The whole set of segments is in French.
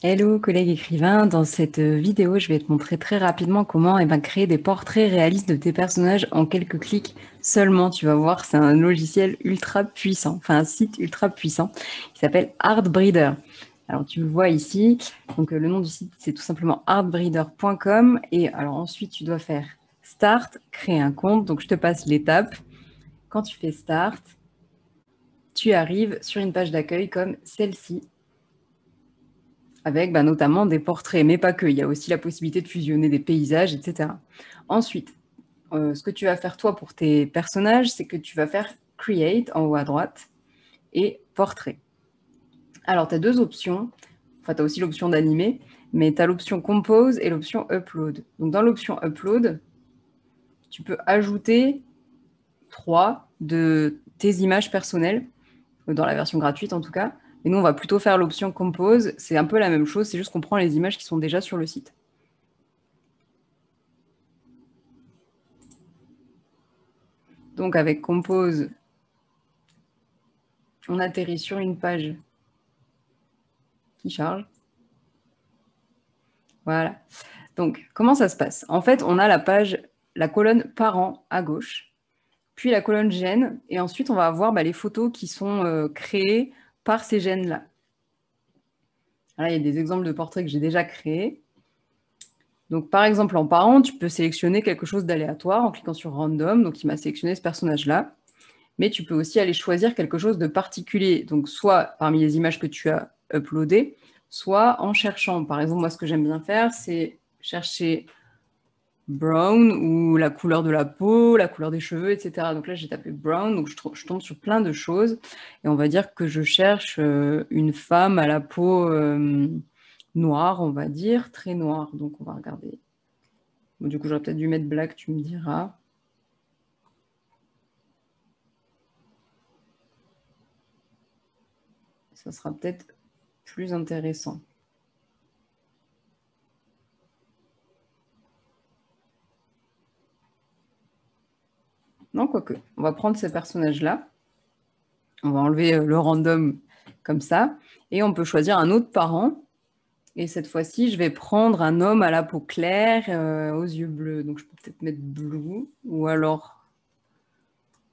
Hello collègue écrivain, dans cette vidéo je vais te montrer très rapidement comment créer des portraits réalistes de tes personnages en quelques clics seulement. Tu vas voir, c'est un logiciel ultra puissant, enfin un site ultra puissant qui s'appelle Artbreeder. Alors tu le vois ici, donc le nom du site c'est tout simplement artbreeder.com et alors ensuite tu dois faire Start, créer un compte, donc je te passe l'étape. Quand tu fais Start, tu arrives sur une page d'accueil comme celle-ci avec notamment des portraits, mais pas que. Il y a aussi la possibilité de fusionner des paysages, etc. Ensuite, ce que tu vas faire toi pour tes personnages, c'est que tu vas faire Create en haut à droite et Portrait. Alors, tu as deux options. Enfin, tu as aussi l'option d'animer, mais tu as l'option Compose et l'option Upload. Donc, dans l'option Upload, tu peux ajouter 3 de tes images personnelles, dans la version gratuite en tout cas. Et nous, on va plutôt faire l'option Compose. C'est un peu la même chose, c'est juste qu'on prend les images qui sont déjà sur le site. Donc avec Compose, on atterrit sur une page qui charge. Voilà. Donc comment ça se passe? En fait, on a la page, la colonne parents à gauche, puis la colonne gènes, et ensuite on va avoir les photos qui sont créées par ces gènes-là. Là, il y a des exemples de portraits que j'ai déjà créés. Donc par exemple, en parents, tu peux sélectionner quelque chose d'aléatoire en cliquant sur Random, donc il m'a sélectionné ce personnage-là. Mais tu peux aussi aller choisir quelque chose de particulier, donc soit parmi les images que tu as uploadées, soit en cherchant. Par exemple, moi, ce que j'aime bien faire, c'est chercher brown ou la couleur de la peau, la couleur des cheveux, etc. Donc là, j'ai tapé brown, donc je tombe sur plein de choses. Et on va dire que je cherche une femme à la peau noire, on va dire, très noire. Donc on va regarder. Bon, du coup, j'aurais peut-être dû mettre black, tu me diras. Ça sera peut-être plus intéressant. Non, quoique. On va prendre ces personnages-là. On va enlever le random comme ça. Et on peut choisir un autre parent. Et cette fois-ci, je vais prendre un homme à la peau claire, aux yeux bleus. Donc, je peux peut-être mettre blue ou alors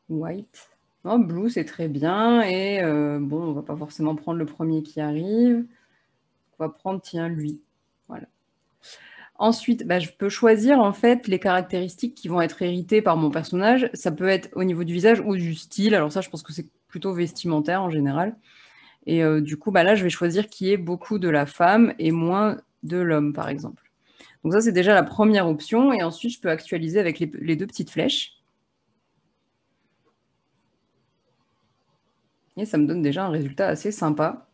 white. Non, blue, c'est très bien. Et bon, on va pas forcément prendre le premier qui arrive. On va prendre, tiens, lui. Voilà. Ensuite, je peux choisir en fait les caractéristiques qui vont être héritées par mon personnage. Ça peut être au niveau du visage ou du style. Alors ça, je pense que c'est plutôt vestimentaire en général. Et du coup, là, je vais choisir qui est beaucoup de la femme et moins de l'homme, par exemple. Donc ça, c'est déjà la première option. Et ensuite, je peux actualiser avec les deux petites flèches. Et ça me donne déjà un résultat assez sympa.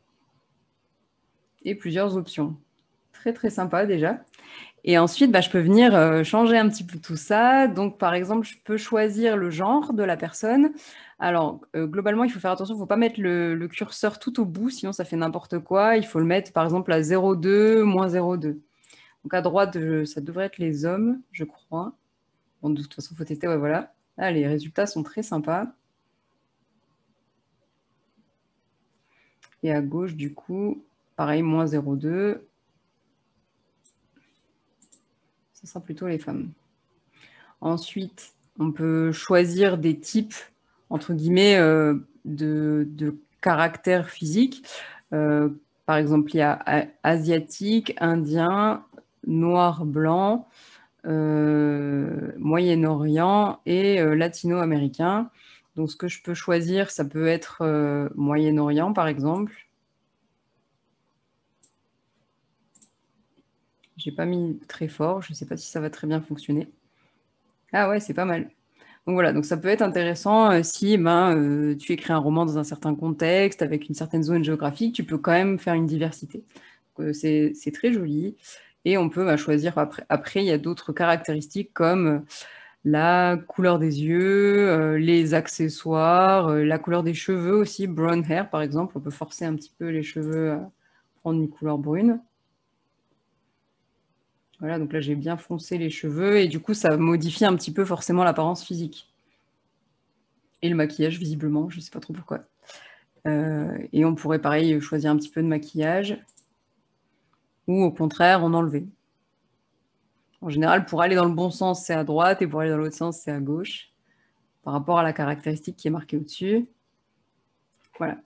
Et plusieurs options. Très, très sympa déjà. Et ensuite, je peux venir changer un petit peu tout ça. Donc, par exemple, je peux choisir le genre de la personne. Alors, globalement, il faut faire attention, il ne faut pas mettre le curseur tout au bout, sinon ça fait n'importe quoi. Il faut le mettre, par exemple, à 0,2, moins 0,2. Donc, à droite, ça devrait être les hommes, je crois. Bon, de toute façon, il faut tester, ouais, voilà. Là, les résultats sont très sympas. Et à gauche, du coup, pareil, moins 0,2. Ce sera plutôt les femmes. Ensuite, on peut choisir des types, entre guillemets, de caractères physiques. Par exemple, il y a asiatique, indien, noir, blanc, Moyen-Orient et latino-américain. Donc, ce que je peux choisir, ça peut être Moyen-Orient, par exemple. J'ai pas mis très fort, je ne sais pas si ça va très bien fonctionner. Ah ouais, c'est pas mal. Donc voilà, donc ça peut être intéressant si tu écris un roman dans un certain contexte, avec une certaine zone géographique, tu peux quand même faire une diversité. C'est très joli. Et on peut choisir après, il y a d'autres caractéristiques comme la couleur des yeux, les accessoires, la couleur des cheveux aussi, brown hair par exemple. On peut forcer un petit peu les cheveux à prendre une couleur brune. Voilà, donc là j'ai bien foncé les cheveux et du coup ça modifie un petit peu forcément l'apparence physique. Et le maquillage, visiblement, je ne sais pas trop pourquoi. Et on pourrait, pareil, choisir un petit peu de maquillage. ou au contraire en enlever. En général, pour aller dans le bon sens, c'est à droite, et pour aller dans l'autre sens, c'est à gauche, par rapport à la caractéristique qui est marquée au-dessus. Voilà.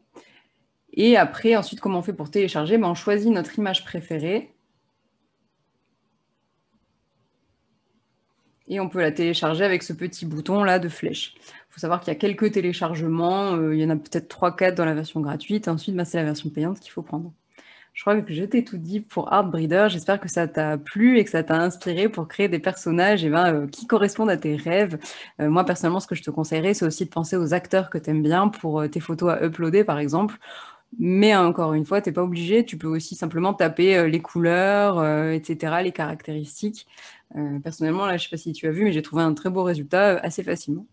Et après, ensuite, comment on fait pour télécharger? On choisit notre image préférée. Et on peut la télécharger avec ce petit bouton-là de flèche. Il faut savoir qu'il y a quelques téléchargements. Il y en a peut-être 3-4 dans la version gratuite. Ensuite, c'est la version payante qu'il faut prendre. Je crois que je t'ai tout dit pour Heartbreeder. J'espère que ça t'a plu et que ça t'a inspiré pour créer des personnages qui correspondent à tes rêves. Moi, personnellement, ce que je te conseillerais, c'est aussi de penser aux acteurs que tu aimes bien pour tes photos à uploader, par exemple. Mais encore une fois, tu n'es pas obligé. Tu peux aussi simplement taper les couleurs, etc., les caractéristiques. Personnellement, là, je ne sais pas si tu as vu, mais j'ai trouvé un très beau résultat assez facilement.